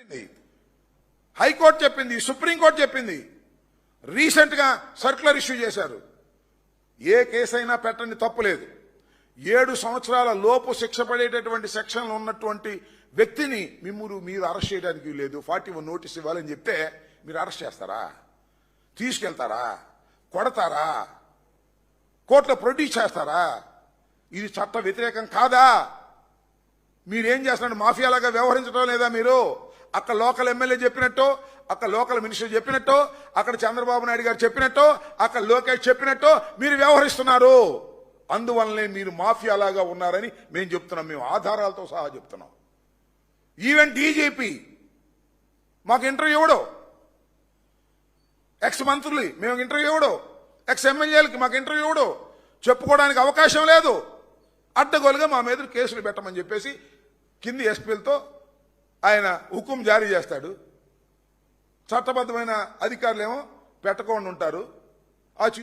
చెప్పింది, హైకోర్టు చెప్పింది, సుప్రీంకోర్టు చెప్పింది, రీసెంట్ గా సర్క్యులర్ ఇష్యూ చేశారు. ఏ కేసైనా పెట్టండి, తప్పులేదు. 7 సంవత్సరాల లోపు శిక్ష పడేటటువంటి సెక్షన్లు ఉన్నటువంటి వ్యక్తిని మీరు అరెస్ట్ చేయడానికి లేదు. 41 నోటీస్ ఇవ్వాలని చెప్తే మీరు అరెస్ట్ చేస్తారా? తీసుకెళ్తారా? కొడతారా? కోర్టులో ప్రొడ్యూస్ చేస్తారా? ఇది చట్ట వ్యతిరేకం కాదా? మీరేం చేస్తున్నారు? మాఫియాలాగా వ్యవహరించడం లేదా? మీరు అక్కడ లోకల్ ఎమ్మెల్యే చెప్పినట్టు, అక్కడ లోకల్ మినిస్టర్ చెప్పినట్టు, అక్కడ చంద్రబాబు నాయుడు గారు చెప్పినట్టు, అక్కడ లోకేష్ చెప్పినట్టు మీరు వ్యవహరిస్తున్నారు. అందువల్లనే మీరు మాఫియాలాగా ఉన్నారని మేము చెప్తున్నాం. మేము ఆధారాలతో సహా చెప్తున్నాం. ఈవెన్ డీజీపీ మాకు ఇంటర్వ్యూ ఇవ్వడు, ఎక్స్ మంత్రులు మేము ఇంటర్వ్యూ ఇవ్వడు, ఎక్స్ ఎమ్మెల్యేలకి మాకు ఇంటర్వ్యూ ఇవ్వడు, చెప్పుకోవడానికి అవకాశం లేదు. అడ్డగోలుగా మా మీద కేసులు పెట్టమని చెప్పేసి కింది ఎస్పీలతో ఆయన హుకుం జారీ చేస్తాడు. చట్టబద్ధమైన అధికారులేమో పెట్టకుండా ఉంటారు.